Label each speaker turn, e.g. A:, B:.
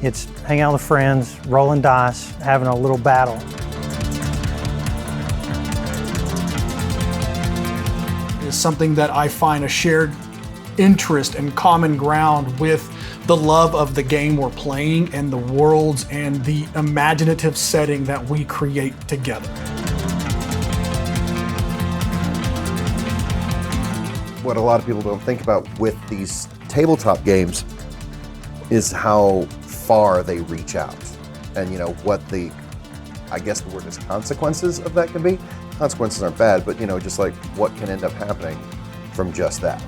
A: It's hanging out with friends, rolling dice, having a little battle.
B: It's something that I find a shared interest and common ground with the love of the game we're playing and the worlds and the imaginative setting that we create together.
C: What a lot of people don't think about with these tabletop games is how far they reach out, and what the, I guess the word is consequences of that can be. Consequences aren't bad, but just like what can end up happening from just that.